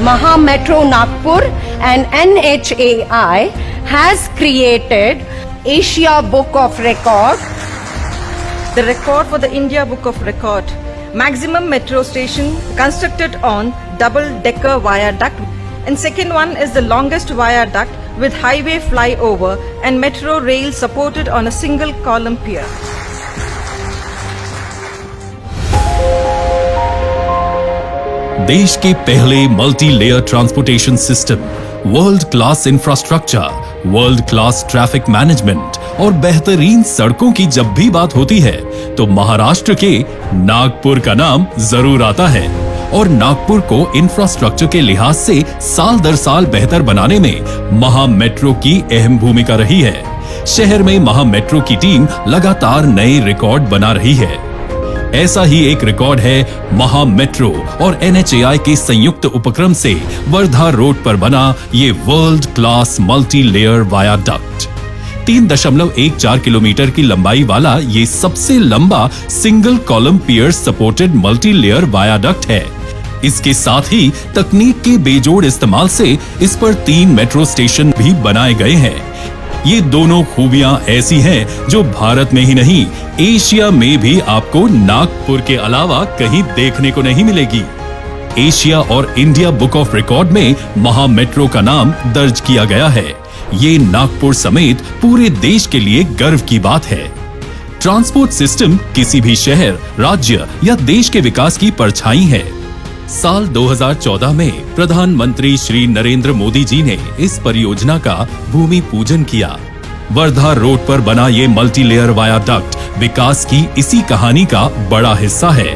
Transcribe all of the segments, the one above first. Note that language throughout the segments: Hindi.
Maha Metro Nagpur and NHAI has created Asia Book of Record. The record for the India Book of Record. Maximum metro station constructed on double-decker viaduct. And second one is the longest viaduct with highway flyover and metro rail supported on a single column pier. देश के पहले multi layer transportation system, world class infrastructure, world class traffic management और बेहतरीन सड़कों की जब भी बात होती है तो महाराष्ट्र के नागपुर का नाम जरूर आता है। और नागपुर को इंफ्रास्ट्रक्चर के लिहाज से साल दर साल बेहतर बनाने में महा मेट्रो की अहम भूमिका रही है। शहर में महा मेट्रो की टीम लगातार नए रिकॉर्ड बना रही है। ऐसा ही एक रिकॉर्ड है महा मेट्रो और NHAI के संयुक्त उपक्रम से वर्धा रोड पर बना ये world class multi layer viaduct. 3.14 kilometre की लंबाई वाला ये सबसे लंबा सिंगल कॉलम पियर सपोर्टेड मल्टी लेयर वायाडक्ट है। इसके साथ ही तकनीक के बेजोड़ इस्तेमाल से इस पर 3 मेट्रो स्टेशन भी बनाए गए हैं। ये दोनों खूबियां ऐसी हैं जो भारत में ही नहीं एशिया में भी आपको नागपुर के अलावा कहीं देखने को नहीं मिलेगी। एशिया और इंडिया बुक ऑफ रिकॉर्ड में महा मेट्रो का नाम दर्ज किया गया है। ये नागपुर समेत पूरे देश के लिए गर्व की बात है। ट्रांसपोर्ट सिस्टम किसी भी शहर, राज्य या देश के विकास की परछाई है। साल 2014 में प्रधानमंत्री श्री नरेंद्र मोदी जी ने इस परियोजना का भूमि पूजन किया। वर्धा रोड पर बना ये मल्टी लेयर वायाडक्ट विकास की इसी कहानी का बड़ा हिस्सा है।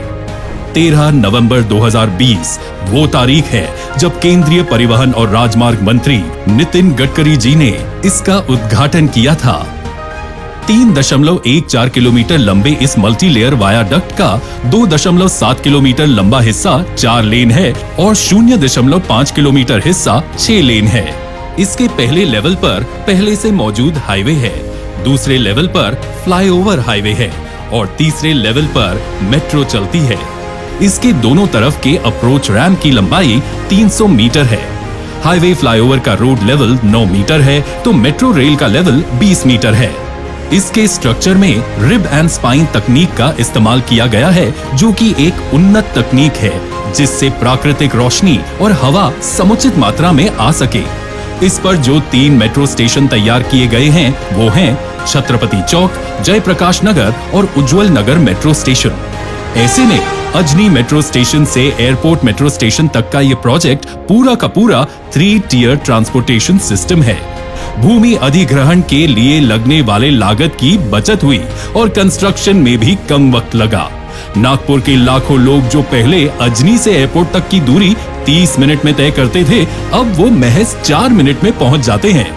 13 नवंबर 2020 वो तारीख है जब केंद्रीय परिवहन और राजमार्ग मंत्री नितिन गडकरी जी ने इसका उद्घाटन किया था। 3.14 किलोमीटर लंबे इस मल्टी लेयर वायाडक्ट का 2.7 किलोमीटर लंबा हिस्सा 4 लेन है और 0.5 किलोमीटर हिस्सा 6 लेन है। इसके पहले लेवल पर पहले से मौजूद हाईवे है, दूसरे लेवल पर फ्लाईओवर हाईवे है और तीसरे लेवल पर मेट्रो चलती है। इसके दोनों तरफ के अप्रोच रैंप की लंबाई 300 मीटर है। हाईवे फ्लाईओवर का रोड लेवल 9 मीटर है तो मेट्रो रेल का लेवल 20 मीटर है। इसके स्ट्रक्चर में रिब एंड स्पाइन तकनीक का इस्तेमाल किया गया है जो कि एक उन्नत तकनीक है जिससे प्राकृतिक रोशनी और हवा समुचित मात्रा में आ सके। इस पर जो 3 मेट्रो स्टेशन तैयार किए गए हैं वो हैं छत्रपति चौक, जयप्रकाश नगर और उज्जवल नगर मेट्रो स्टेशन। ऐसे में अजनी मेट्रो स्टेशन से एयरपोर्ट मेट्रो स्टेशन तक का ये प्रोजेक्ट पूरा का पूरा 3 टियर ट्रांसपोर्टेशन सिस्टम है। भूमि अधिग्रहण के लिए लगने वाले लागत की बचत हुई और कंस्ट्रक्शन में भी कम वक्त लगा। नागपुर के लाखों लोग जो पहले अजनी से एयरपोर्ट तक की दूरी 30 मिनट में तय करते थे, अब वो महज 4 मिनट में पहुंच जाते हैं।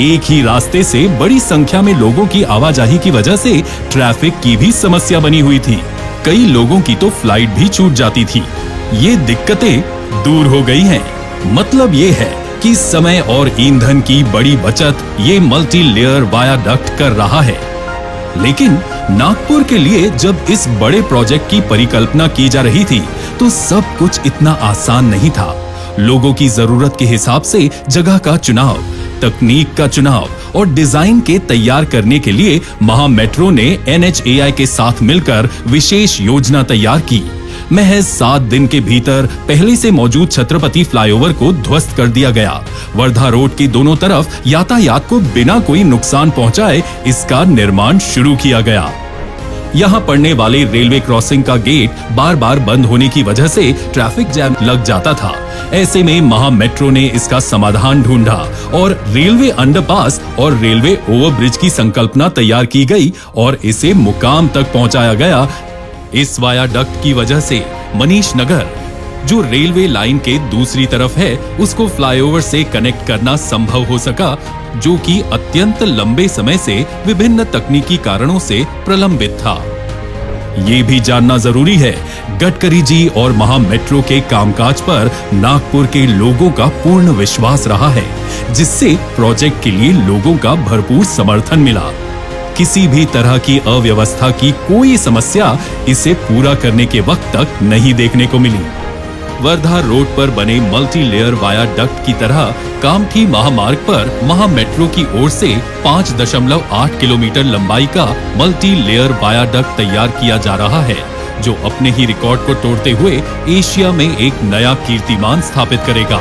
एक ही रास्ते से बड़ी संख्या में लोगों की आवाजाही की वजह से ट्रैफिक की भी समस्या बनी हुई थी। कई लोगों की तो फ्लाइट भी छूट जाती थी। ये दिक्कतें दूर हो गई हैं। मतलब ये है कि समय और ईंधन की बड़ी बचत ये मल्टी लेयर वायाडक्ट कर रहा है। लेकिन नागपुर के लिए जब इस बड़े प्रोजेक्ट की परिकल्पना की जा रही थी तो सब कुछ इतना आसान नहीं था। लोगों की जरूरत के हिसाब से जगह का चुनाव, तकनीक का चुनाव और डिजाइन के तैयार करने के लिए महा मेट्रो ने NHAI के साथ मिलकर विशेष योजना तैयार की। महज 7 दिन के भीतर पहले से मौजूद छत्रपति फ्लाईओवर को ध्वस्त कर दिया गया। वर्धा रोड के दोनों तरफ यातायात को बिना कोई नुकसान पहुंचाए इसका निर्माण शुरू किया गया। यहाँ पड़ने वाले रेलवे क्रॉसिंग का गेट बार बार बंद होने की वजह से ट्रैफिक जैम लग जाता था। ऐसे में महा मेट्रो ने इसका समाधान ढूंढा और रेलवे अंडरपास और रेलवे ओवरब्रिज की संकल्पना तैयार की गई और इसे मुकाम तक पहुंचाया गया। इस वायाडक्ट की वजह से मनीष नगर जो रेलवे लाइन के दूसरी तरफ है उसको फ्लाईओवर से कनेक्ट करना संभव हो सका, जो कि अत्यंत लंबे समय से विभिन्न तकनीकी कारणों से प्रलंबित था। ये भी जानना जरूरी है, गडकरी जी और महा मेट्रो के कामकाज पर नागपुर के लोगों का पूर्ण विश्वास रहा है, जिससे प्रोजेक्ट के लिए लोगों का भरपूर समर्थन मिला। किसी भी तरह की अव्यवस्था की कोई समस्या इसे पूरा करने के वक्त तक नहीं देखने को मिली। वर्धा रोड पर बने मल्टी लेयर वायाडक्ट की तरह कामठी महामार्ग पर महा मेट्रो की ओर से 5.8 किलोमीटर लंबाई का मल्टी लेयर वायाडक्ट तैयार किया जा रहा है, जो अपने ही रिकॉर्ड को तोड़ते हुए एशिया में एक नया कीर्तिमान स्थापित करेगा।